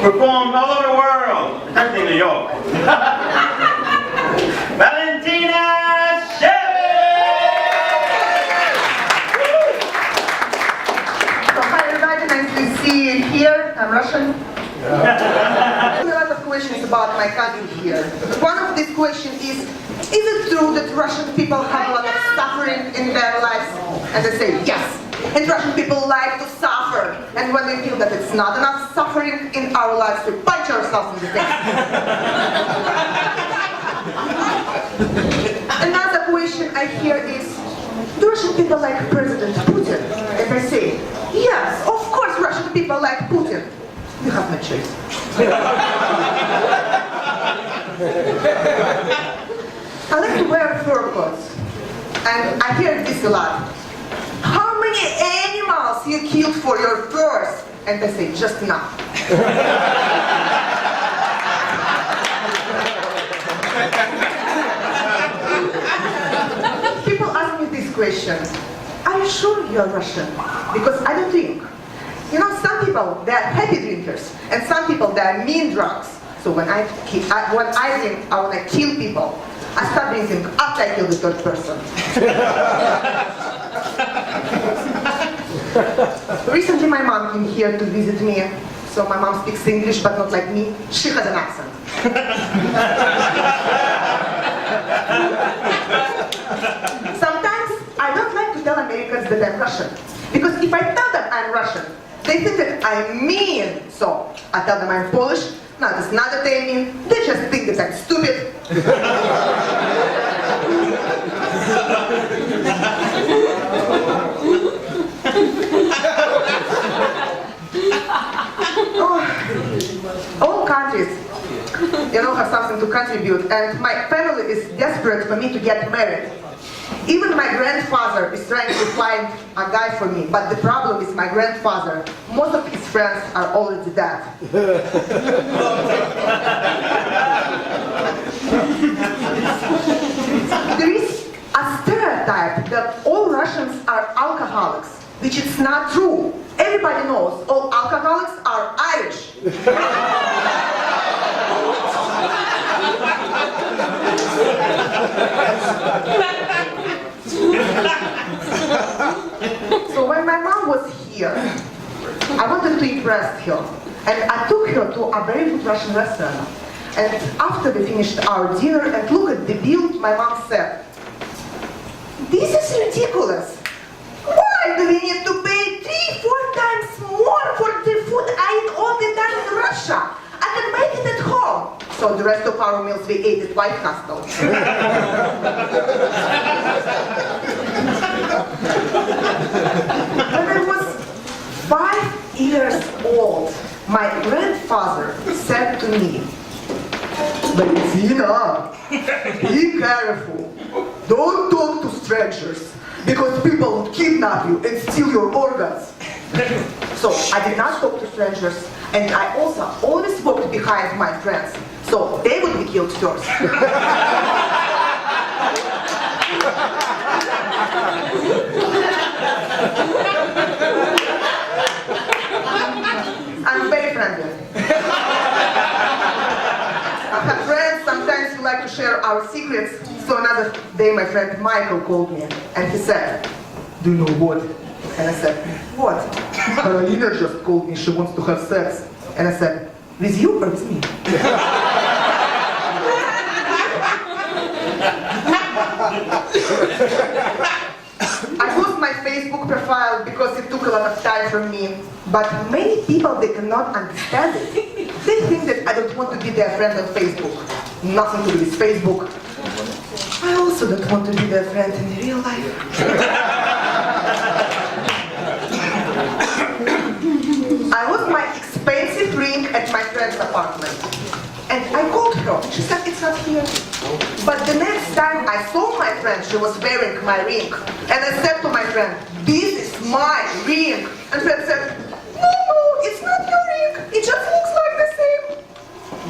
performed all over the world, especially in New York. Valentina Shef! So hi everybody, nice to see you here. I'm Russian. A lot of questions about my country here. One of these questions is it true that Russian people have a lot of suffering in their lives? And they say yes. And Russian people like to suffer. And when we feel that it's not enough suffering in our lives, we punch ourselves in the face. Another question I hear is, do Russian people like President Putin? And I say, yes, of course Russian people like Putin. You have no choice. I like to wear fur coats. And I hear this a lot. How many animals you killed for your furs? And I say, just enough. People ask me this question. Are you sure you're Russian? Because I don't drink. You know, some people, they are happy drinkers. And some people, they are mean drunks. So when I drink, I want to kill people. I start drinking after I kill the third person. Recently my mom came here to visit me. So my mom speaks English, but not like me. She has an accent. Sometimes I don't like to tell Americans that I'm Russian. Because if I tell them I'm Russian, they think that I'm mean. So I tell them I'm Polish. No, that's not that they mean. They just think that I'm stupid. All countries, you know, have something to contribute, and my family is desperate for me to get married. Even my grandfather is trying to find a guy for me, but the problem is my grandfather. Most of his friends are already dead. There is a stereotype that all Russians are alcoholics, which is not true. Everybody knows all alcoholics are Irish. So when my mom was here, I wanted to impress her. And I took her to a very good Russian restaurant. And after we finished our dinner and looked at the bill, my mom said, "This is ridiculous. Why do we need to pay 3-4 times more for the food I eat all the time in Russia? I can make it at home." So the rest of our meals we ate at White Castle. When I was 5 years old, my grandfather said to me, "Valentina, be careful. Don't talk to strangers, because people will kidnap you and steal your organs." So I did not talk to strangers, and I also always walked behind my friends, so they would be killed first. I'm very friendly. I have friends, sometimes we like to share our secrets. So another day my friend Michael called me and he said, "Do you know what?" And I said, "What?" "Carolina just called me, she wants to have sex." And I said, "With you or with me?" I closed my Facebook profile because it took a lot of time from me. But many people, they cannot understand it. They think that I don't want to be their friend on Facebook. Nothing to do with Facebook. I also don't want to be their friend in real life. I lost my expensive ring at my friend's apartment. And I called her. She said it's not here. But the next time I saw my friend, she was wearing my ring. And I said to my friend, "This is my ring." And friend said, "No, it's not your ring. It just looks like the same."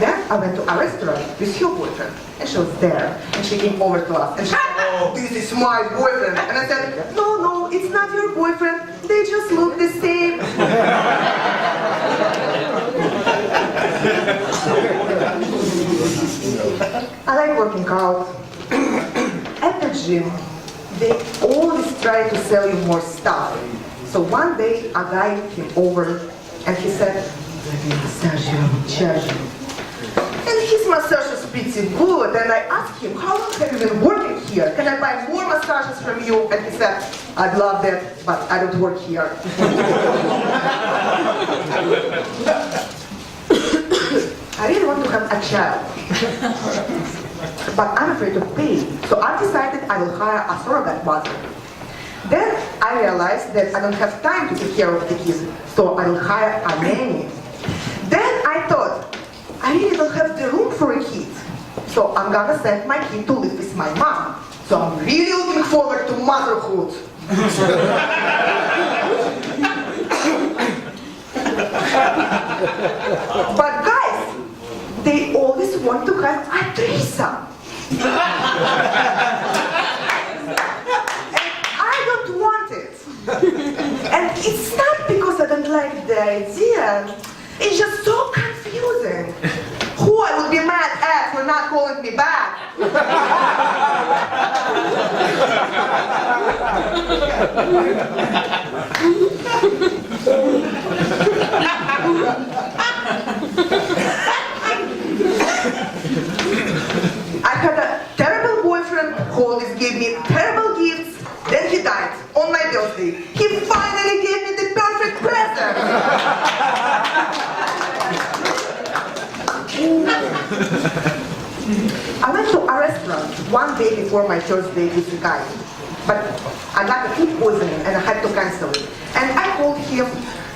Then I went to a restaurant with her boyfriend. And she was there. And she came over to us. And she said, "Oh, this is my boyfriend." And I said, No, it's not your boyfriend. They just look the same." I like working out. At the gym, they always try to sell you more stuff. So one day, a guy came over and he said, "Let me massage you, charge you." And his massage was pretty good, and I asked him, "How long have you been working here? Can I buy more massages from you?" And he said, "I'd love that, but I don't work here." I really want to have a child, but I'm afraid of pay. So I decided I will hire a surrogate mother. Then I realized that I don't have time to take care of the kids, so I will hire a nanny. Then I thought, I really don't have the room for a kid, so I'm gonna send my kid to live with my mom. So I'm really looking forward to motherhood. But guys, they always want to have a threesome. And I don't want it. And it's not because I don't like the idea. It's just so confusing. Who I would be mad at for not calling me back? I had a terrible boyfriend who always gave me terrible gifts. Then he died on my birthday. He finally gave me the perfect present. I went to a restaurant one day before my first date with the guy, but I got a food poisoning and I had to cancel it. And I called him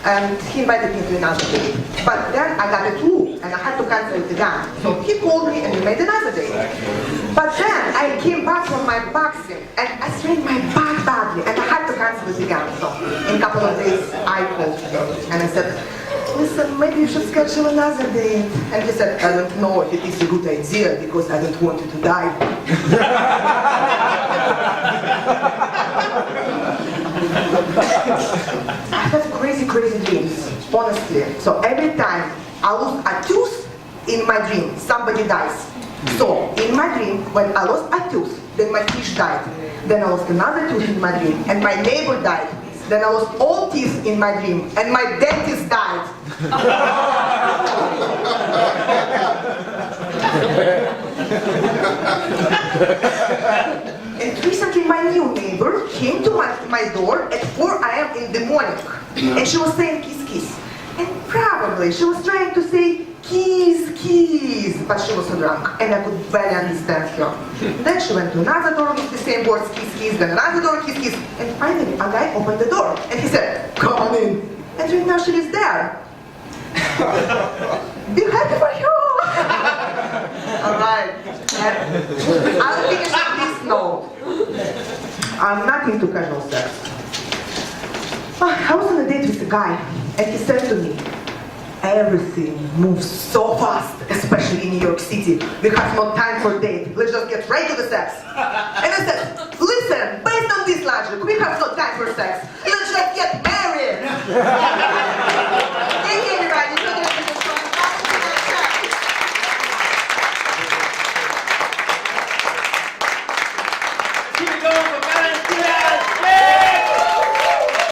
and he invited me to another date. But then I got a flu and I had to cancel it again. So he called me and we made another date. But then I came back from my boxing and I strained my back badly and I had to cancel it again. So in a couple of days I called him and I said, "Listen, maybe you should schedule another date." And he said, "I don't know if it is a good idea because I don't want you to die." I have crazy dreams, honestly. So every time I lose a tooth in my dream, somebody dies. So in my dream, when I lost a tooth, then my fish died. Then I lost another tooth in my dream, and my neighbor died. Then I lost all teeth in my dream, and my dentist died. And recently my new neighbor came to my door at 4 a.m. in the morning. And she was saying kiss, kiss. And probably she was trying to say kiss, kiss. But she was so drunk and I could barely understand her. Then she went to another door with the same words, kiss, kiss. Then another door, kiss, kiss. And finally a guy opened the door. And he said, "Come on in." And right now she is there. Be happy for you. Alright. I'll finish on this note. I'm not into casual sex. I was on a date with a guy and he said to me, "Everything moves so fast, especially in New York City. We have no time for date. Let's just get right to the sex." And I said, "Listen, based on this logic, we have no time for sex. Let's just get married." Thank you, everybody. Keep it going for